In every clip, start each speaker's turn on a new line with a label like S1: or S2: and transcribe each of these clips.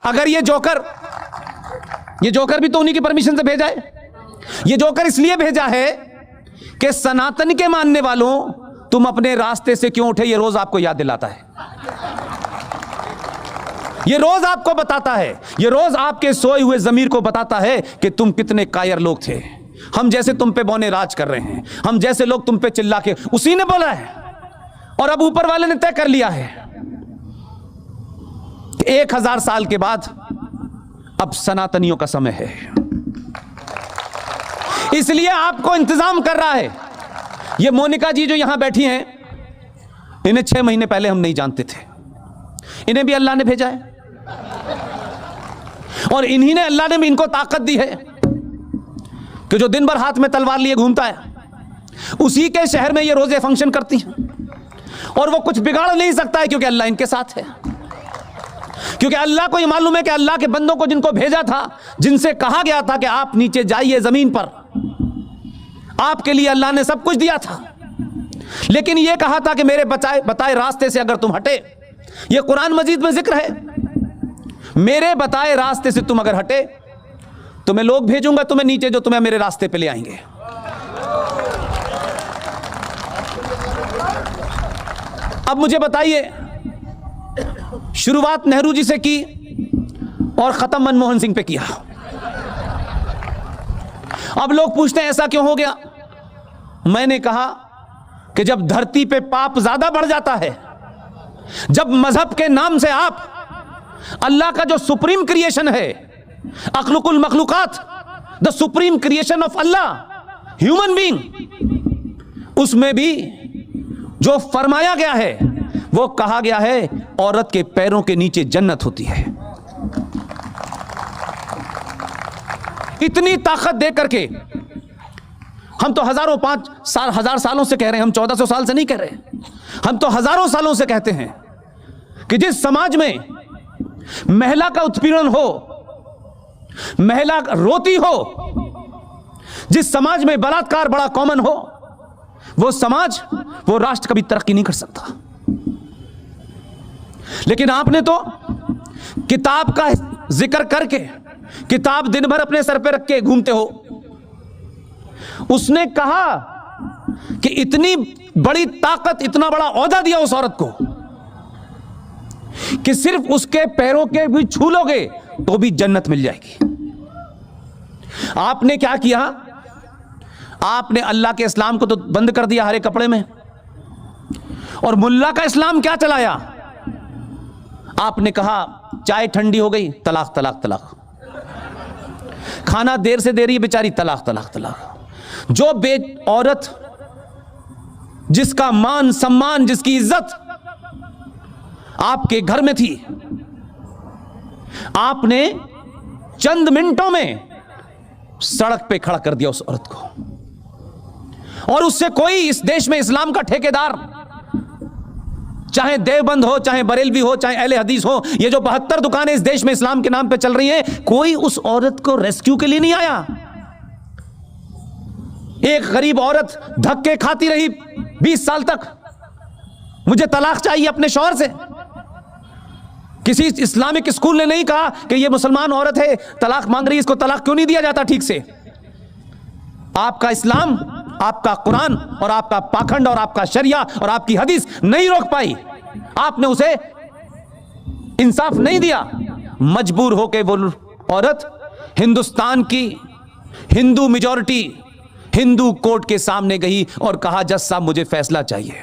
S1: अगर ये जोकर भी तो उन्हीं की परमिशन से भेजा है। ये जोकर इसलिए भेजा है कि सनातन के मानने वालों, तुम अपने रास्ते से क्यों उठे, ये रोज आपको याद दिलाता है। ये रोज आपको बताता है, ये रोज आपके सोए हुए जमीर को बताता है कि तुम कितने कायर लोग थे। हम जैसे तुम पे बौने राज कर रहे हैं, हम जैसे लोग तुम पे चिल्ला के, उसी ने बोला है और अब ऊपर वाले ने तय कर लिया है कि 1000 साल के बाद अब सनातनियों का समय है। इसलिए आपको इंतजाम कर रहा है। ये मोनिका जी जो यहां बैठी हैं, इन्हें 6 महीने पहले हम नहीं जानते थे। इन्हें भी अल्लाह ने भेजा है और इन्हीं ने, अल्लाह ने भी इनको ताकत दी है कि जो दिन भर हाथ में तलवार लिए घूमता है, उसी के शहर में ये रोजे फंक्शन करती हैं और वो कुछ बिगाड़ नहीं सकता है, क्योंकि अल्लाह इनके साथ है। क्योंकि अल्लाह को ये मालूम है कि अल्लाह के बंदों को जिनको भेजा था, जिनसे कहा गया था कि आप नीचे जाइए जमीन पर, आपके लिए अल्लाह ने सब कुछ दिया था, लेकिन यह कहा था कि मेरे बताए रास्ते से अगर तुम हटे, यह कुरान मजीद में जिक्र है, मेरे बताए रास्ते से तुम अगर हटे तो मैं लोग भेजूंगा तुम्हें नीचे जो तुम्हें मेरे रास्ते पे ले आएंगे। अब मुझे बताइए, शुरुआत नेहरू जी से की और खत्म मनमोहन सिंह पे किया। अब लोग पूछते हैं ऐसा क्यों हो गया। मैंने कहा कि जब धरती पे पाप ज्यादा बढ़ जाता है, जब मजहब के नाम से आप अल्लाह का जो सुप्रीम क्रिएशन है, अखलुकुल मखलूकात, the supreme creation of Allah, human being, उसमें भी जो फरमाया गया है, वो कहा गया है औरत के पैरों के नीचे जन्नत होती है। इतनी ताकत दे करके हम तो हजार सालों से कह रहे हैं, हम 1400 साल से नहीं कह रहे, हम तो हजारों सालों से कहते हैं कि जिस समाज में महिला का उत्पीड़न हो, महिला रोती हो, जिस समाज में बलात्कार बड़ा कॉमन हो, वो समाज, वो राष्ट्र कभी तरक्की नहीं कर सकता। लेकिन आपने तो किताब का जिक्र करके, किताब दिन भर अपने सर पे रख के घूमते हो। उसने कहा कि इतनी बड़ी ताकत, इतना बड़ा औहदा दिया उस औरत को कि सिर्फ उसके पैरों के भी छू लोगे तो भी जन्नत मिल जाएगी। आपने क्या किया? आपने अल्लाह के इस्लाम को तो बंद कर दिया हरे कपड़े में, और मुल्ला का इस्लाम क्या चलाया? आपने कहा चाय ठंडी हो गई, तलाक तलाक तलाक, खाना देर से दे रही है बेचारी, तलाक तलाक तलाक। जो औरत जिसका मान सम्मान, जिसकी इज्जत आपके घर में थी, आपने चंद मिनटों में सड़क पे खड़ा कर दिया उस औरत को। और उससे कोई इस देश में इस्लाम का ठेकेदार, चाहे देवबंद हो, चाहे बरेलवी हो, चाहे अहले हदीस हो, ये जो 72 दुकानें इस देश में इस्लाम के नाम पे चल रही हैं, कोई उस औरत को रेस्क्यू के लिए नहीं आया। एक गरीब औरत धक्के खाती रही 20 साल तक, मुझे तलाक चाहिए अपने शौहर से। किसी इस्लामिक स्कूल ने नहीं कहा कि ये मुसलमान औरत है, तलाक मांग रही है, इसको तलाक क्यों नहीं दिया जाता ठीक से। आपका इस्लाम, आपका कुरान और आपका पाखंड और आपका शरिया और आपकी हदीस नहीं रोक पाई। आपने उसे इंसाफ नहीं दिया। मजबूर होकर वो औरत हिंदुस्तान की हिंदू मेजॉरिटी हिंदू कोर्ट के सामने गई और कहा जज साहब मुझे फैसला चाहिए।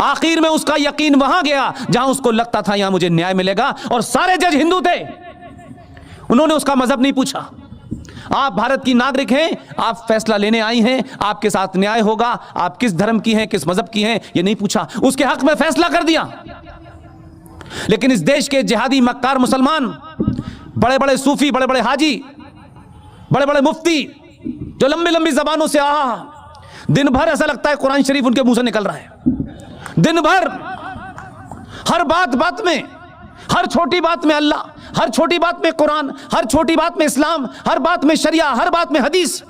S1: आखिर में उसका यकीन वहां गया जहां उसको लगता था यहां मुझे न्याय मिलेगा, और सारे जज हिंदू थे। उन्होंने उसका मजहब नहीं पूछा। आप भारत की नागरिक हैं, आप फैसला लेने आई हैं, आपके साथ न्याय होगा, आप किस धर्म की हैं, किस मजहब की हैं, ये नहीं पूछा, उसके हक में फैसला कर दिया। लेकिन इस देश के जिहादी मक्कार मुसलमान, बड़े बड़े सूफी, बड़े बड़े हाजी, बड़े बड़े मुफ्ती, जो लंबी लंबी जबानों से दिन भर ऐसा लगता है कुरान शरीफ उनके मुंह से निकल रहा है। दिन भर हर बात में, हर छोटी बात में अल्लाह, हर छोटी बात में कुरान, हर छोटी बात में इस्लाम, हर बात में शरिया, हर बात में हदीस।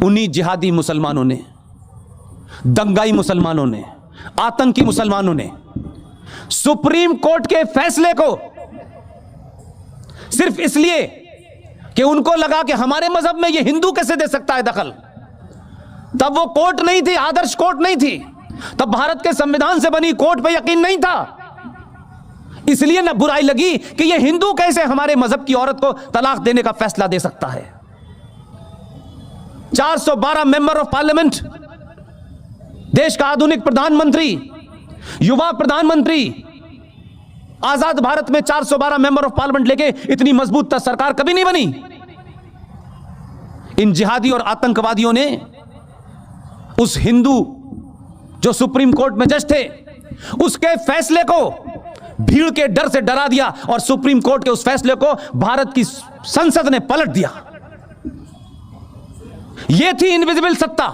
S1: उन्हीं जिहादी मुसलमानों ने, दंगाई मुसलमानों ने, आतंकी मुसलमानों ने सुप्रीम कोर्ट के फैसले को सिर्फ इसलिए कि उनको लगा कि हमारे मजहब में यह हिंदू कैसे दे सकता है दखल। तब वो कोर्ट नहीं थी, आदर्श कोर्ट नहीं थी, तब भारत के संविधान से बनी कोर्ट पे यकीन नहीं था। इसलिए ना बुराई लगी कि यह हिंदू कैसे हमारे मजहब की औरत को तलाक देने का फैसला दे सकता है। 412 मेंबर ऑफ पार्लियामेंट, देश का आधुनिक प्रधानमंत्री, युवा प्रधानमंत्री, आजाद भारत में 412 मेंबर ऑफ पार्लियामेंट लेके इतनी मजबूत सरकार कभी नहीं बनी। इन जिहादी और आतंकवादियों ने उस हिंदू जो सुप्रीम कोर्ट में जज थे उसके फैसले को भीड़ के डर से डरा दिया और सुप्रीम कोर्ट के उस फैसले को भारत की संसद ने पलट दिया। यह थी इनविजिबल सत्ता,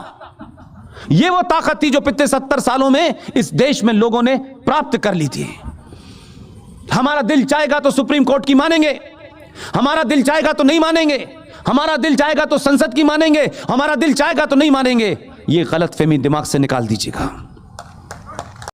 S1: यह वो ताकत थी जो पिछले 70 सालों में इस देश में लोगों ने प्राप्त कर ली थी। हमारा दिल चाहेगा तो सुप्रीम कोर्ट की मानेंगे, हमारा दिल चाहेगा तो नहीं मानेंगे, हमारा दिल चाहेगा तो संसद की मानेंगे, हमारा दिल चाहेगा तो नहीं मानेंगे। यह गलतफहमी दिमाग से निकाल दीजिएगा।